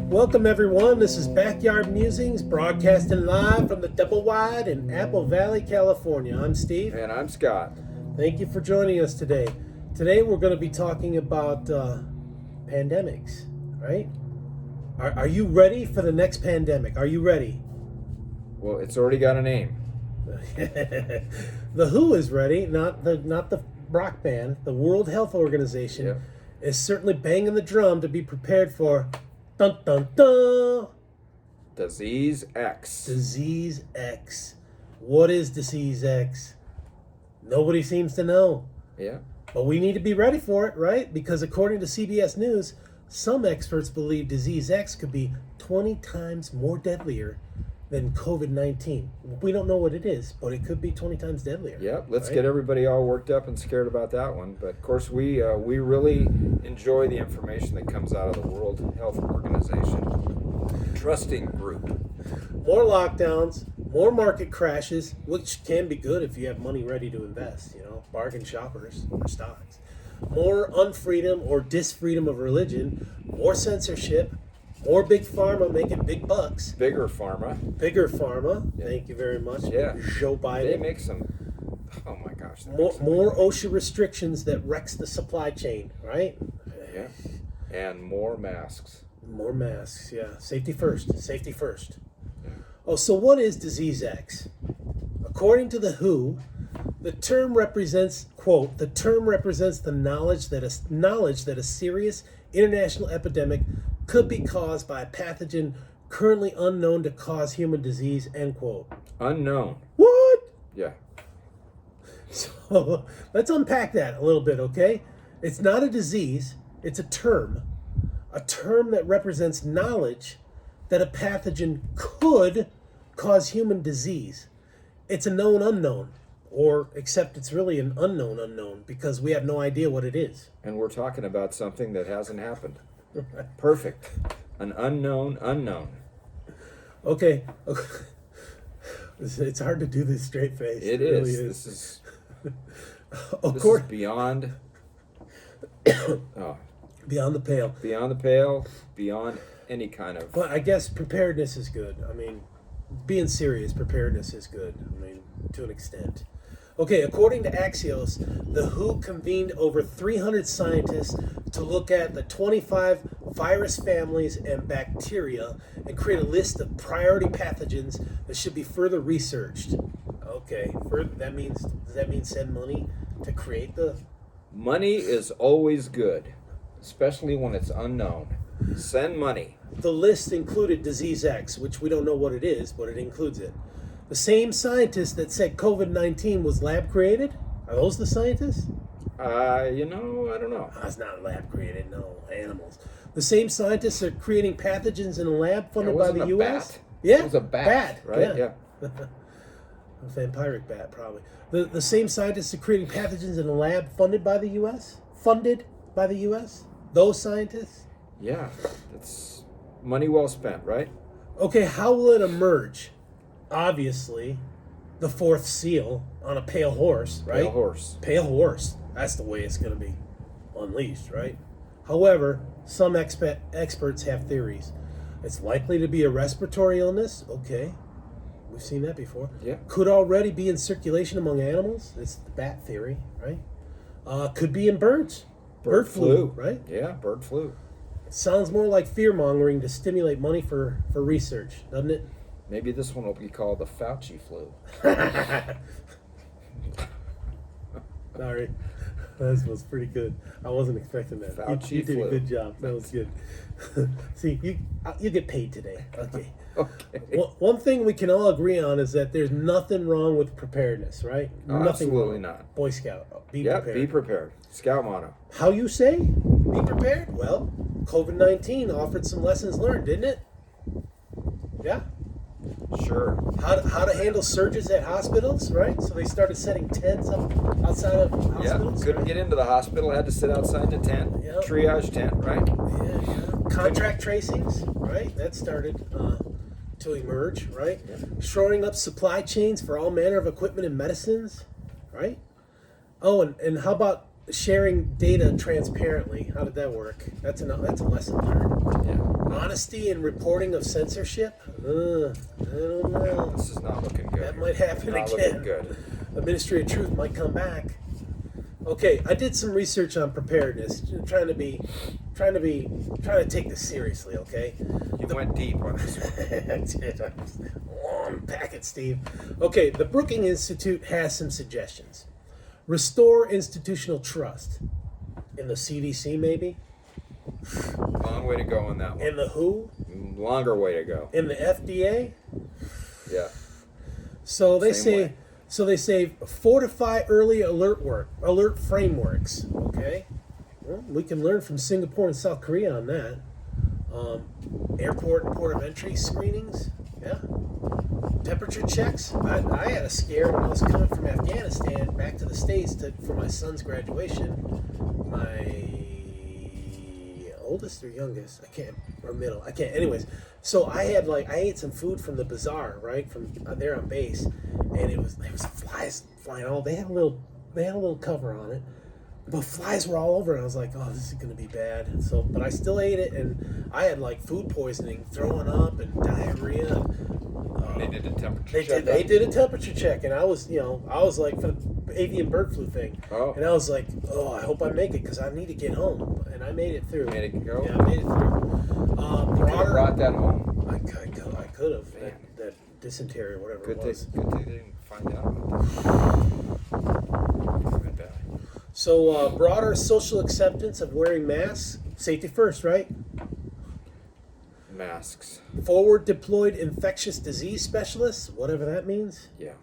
Welcome everyone, this is Backyard Musings, broadcasting live from the Double Wide in Apple Valley, California. I'm Steve. And I'm Scott. Thank you for joining us today. Today we're going to be talking about pandemics, right? Are you ready for the next pandemic? Are you ready? Well, it's already got a name. The WHO is ready, not the rock band. The World Health Organization is certainly banging the drum to be prepared for dun dun dun. Disease X. Disease X. What is Disease X? Nobody seems to know. Yeah. But we need to be ready for it, right? Because according to CBS News, some experts believe Disease X could be 20 times more deadlier than COVID-19. We don't know what it is, but it could be 20 times deadlier. Yep. Let's get everybody all worked up and scared about that one. But of course, we really enjoy the information that comes out of the World Health Organization. Trusting group. More lockdowns, more market crashes, which can be good if you have money ready to invest, bargain shoppers for stocks. More unfreedom or disfreedom of religion, more censorship, more big pharma making big bucks. Bigger pharma. Yeah. Thank you very much. Yeah. Joe Biden. They make some. Oh my gosh. More OSHA restrictions that wrecks the supply chain, right? Yeah. And more masks. More masks. Yeah. Safety first. Safety first. Yeah. Oh, so what is Disease X? According to the WHO, the term represents, quote, the knowledge that a serious international epidemic could be caused by a pathogen currently unknown to cause human disease, end quote. Unknown. What? Yeah. So let's unpack that a little bit, okay? It's not a disease, it's a term that represents knowledge that a pathogen could cause human disease. It's a known unknown, or except it's really an unknown because we have no idea what it is. And we're talking about something that hasn't happened. Perfect. An unknown unknown. Okay. It's hard to do this straight face. It really is. is. This is beyond. Beyond the pale. Beyond the pale. Beyond any kind of. But I guess preparedness is good. I mean, being serious, preparedness is good. I mean, to an extent. Okay, according to Axios, the WHO convened over 300 scientists to look at the 25 virus families and bacteria and create a list of priority pathogens that should be further researched. Okay, does that mean send money to create the... Money is always good, especially when it's unknown. Send money. The list included Disease X, which we don't know what it is, but it includes it. The same scientists that said COVID-19 was lab created? Are those the scientists? I don't know. It's not lab created, no, animals. The same scientists are creating pathogens in a lab funded by the U.S.? Bat. Yeah. It was a bat, right? Yeah. A vampiric bat, probably. The same scientists are creating pathogens in a lab funded by the U.S.? Funded by the U.S.? Those scientists? Yeah. That's money well spent, right? Okay, how will it emerge? Obviously, the fourth seal on a pale horse, right? Pale horse. That's the way it's going to be unleashed, right? However, some experts have theories. It's likely to be a respiratory illness. Okay. We've seen that before. Yeah. Could already be in circulation among animals. It's the bat theory, right? Could be in birds. Bird flu, right? Yeah, bird flu. It sounds more like fear-mongering to stimulate money for research, doesn't it? Maybe this one will be called the Fauci flu. Sorry. That was pretty good. I wasn't expecting that. You did a good job. That was good. See, you get paid today. Okay. Okay. One thing we can all agree on is that there's nothing wrong with preparedness, right? Nothing Absolutely wrong. not. Boy Scout. Be prepared. Be prepared. Scout motto. How you say? Be prepared? Well, COVID-19 offered some lessons learned, didn't it? Yeah. Sure. How to handle surges at hospitals, right? So they started setting tents up outside of hospitals. Yeah, couldn't get into the hospital, had to sit outside the tent, triage tent, right? Yeah. Contract tracings, right? That started to emerge, right? Yeah. Shoring up supply chains for all manner of equipment and medicines, right? Oh, and how about sharing data transparently? How did that work? That's a lesson learned. Yeah. Honesty in reporting of censorship? I don't know. This is not looking good. That might happen not again. Looking good. The Ministry of Truth might come back. Okay, I did some research on preparedness, trying to take this seriously. Okay, You went deep on this one. I did. Unpack it, Steve. Okay, the Brookings Institute has some suggestions. Restore institutional trust in the CDC, maybe. Long way to go on that one. In the WHO. Longer way to go. In the FDA. Yeah. So they Same way. they say fortify early alert frameworks. Okay, well, we can learn from Singapore and South Korea on that. Airport and port of entry screenings. Yeah. Temperature checks. I had a scare when I was coming from Afghanistan back to the States for my son's graduation. My oldest or youngest, or middle, I can't. Anyways, so I ate some food from the bazaar, right, from there on base, and it was flies flying all. They had a little cover on it, but flies were all over, and I was like, oh, this is gonna be bad. So, but I still ate it, and I had like food poisoning, throwing up, and diarrhea. They did a temperature check. They did a temperature check, and I was like for the avian bird flu thing, and I was like, oh, I hope I make it because I need to get home, and I made it through. Made it go? Yeah, I made it through. You could have brought that home. I could have that dysentery or whatever Good it was. thing they didn't find out about that. Could have been bad. So broader social acceptance of wearing masks, safety first, right? Masks. Forward deployed infectious disease specialists, whatever that means. Yeah.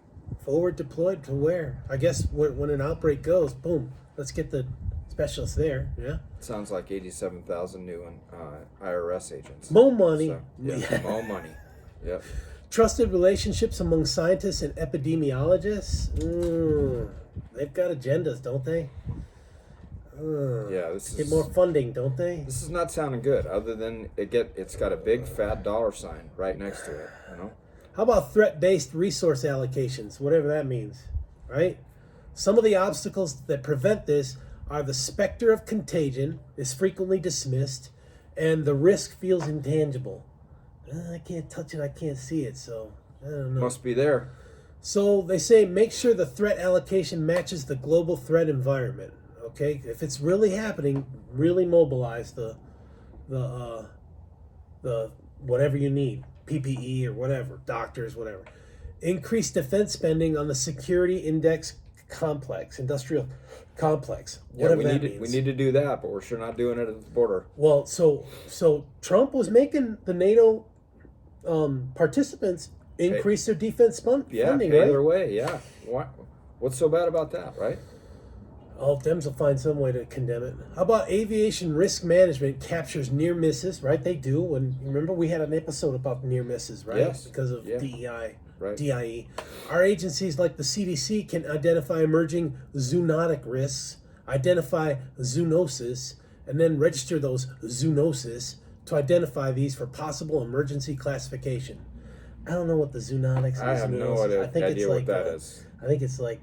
Forward deployed to where? I guess when an outbreak goes, boom, let's get the specialists there. Yeah. Sounds like 87,000 new IRS agents. More money. So, yeah, more money. Yep. Trusted relationships among scientists and epidemiologists. They've got agendas, don't they? Yeah, this Get is more funding, don't they? This is not sounding good. Other than it's got a big fat dollar sign right next to it. You know. How about threat-based resource allocations, whatever that means, right? Some of the obstacles that prevent this are the specter of contagion is frequently dismissed, and the risk feels intangible. I can't touch it, I can't see it, so I don't know. Must be there. So they say make sure the threat allocation matches the global threat environment. Okay, if it's really happening, really mobilize the whatever you need, PPE or whatever, doctors, whatever. Increase defense spending on the security index complex, industrial complex, whatever that means. We need to do that, but we're sure not doing it at the border. Well, so Trump was making the NATO participants increase their defense funding, pay right? their way. Yeah. What's so bad about that, right? Oh, Dems will find some way to condemn it. How about aviation risk management captures near misses, right? They do. And remember, we had an episode about near misses, right? Yes. Because of Yeah. DEI, Right. DIE. Our agencies like the CDC can identify emerging zoonotic risks, identify zoonosis, and then register those zoonosis to identify these for possible emergency classification. I don't know what the zoonotics I is. have no idea what that is. I think it's like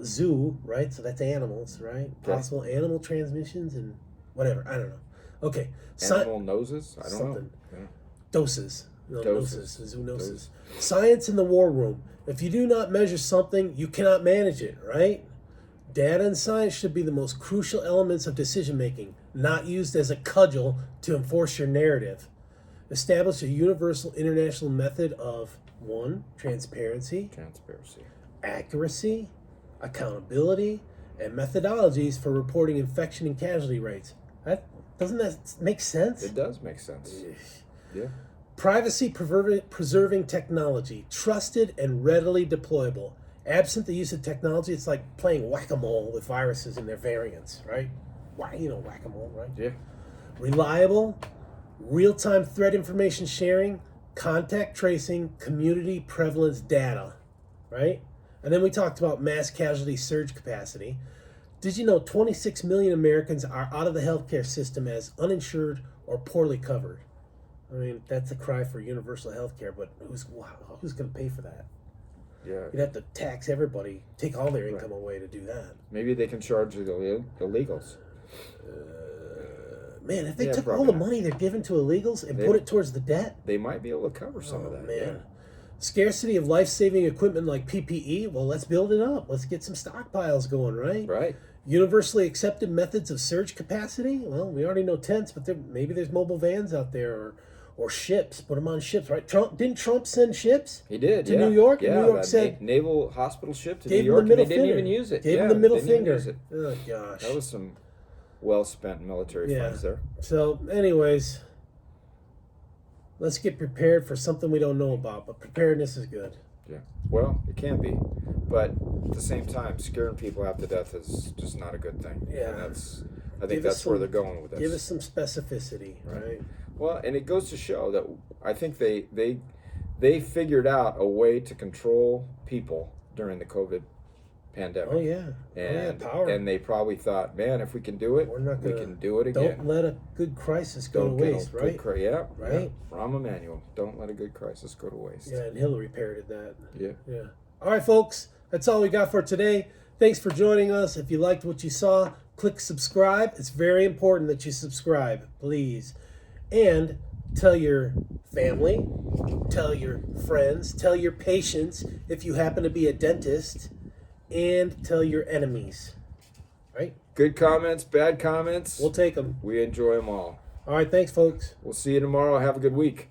zoo, right? So that's animals, right? Okay. Possible animal transmissions and whatever. I don't know. Okay. Animal noses? I don't something. know. Yeah. Doses. No, Doses. Gnosis, zoonosis. Science in the war room. If you do not measure something, you cannot manage it, right? Data and science should be the most crucial elements of decision making, not used as a cudgel to enforce your narrative. Establish a universal international method of 1. Transparency, accuracy, accountability, and methodologies for reporting infection and casualty rates. Doesn't that make sense? It does make sense. Yeah. Privacy preserving technology, trusted and readily deployable. Absent the use of technology, it's like playing whack-a-mole with viruses and their variants, right? Whack-a-mole, right? Yeah. Reliable, real-time threat information sharing, contact tracing, community prevalence data, right? And then we talked about mass casualty surge capacity. Did you know 26 million Americans are out of the healthcare system as uninsured or poorly covered? I mean, that's a cry for universal healthcare, but who's going to pay for that? Yeah. You'd have to tax everybody, take all their income away to do that. Maybe they can charge the illegals. Man, if they Yeah, took all probably the not. money they're giving to illegals and put it towards the debt, They might be able to cover some of that. man. Yeah. Scarcity of life-saving equipment like PPE, well, let's build it up. Let's get some stockpiles going, right? Right. Universally accepted methods of surge capacity, well, we already know tents, but maybe there's mobile vans out there, or ships. Put them on ships, right? Didn't Trump send ships? He did, to yeah. New York? Yeah, and New York that said naval hospital ship to New gave him York, the middle and they didn't finger. even use it. Gave yeah, him the middle they didn't even finger. use it. Oh gosh, That was some well-spent military funds there. So, anyways, let's get prepared for something we don't know about. But preparedness is good. Yeah. Well, it can be, but at the same time, scaring people half to death is just not a good thing. Yeah. And I think that's where they're going with this. Give us some specificity, right? Well, and it goes to show that I think they figured out a way to control people during the COVID pandemic. Oh yeah, And power. and they probably thought, man, if we can do it, we can do it again. Don't let a good crisis go to waste, right? Yeah, Right. Yeah. Rahm Emanuel, don't let a good crisis go to waste. Yeah, and Hillary parroted that. Yeah. All right, folks, that's all we got for today. Thanks for joining us. If you liked what you saw, click subscribe. It's very important that you subscribe, please. And tell your family, tell your friends, tell your patients if you happen to be a dentist, and tell your enemies. Right? Good comments, bad comments. We'll take them. We enjoy them all. All right, thanks, folks. We'll see you tomorrow. Have a good week.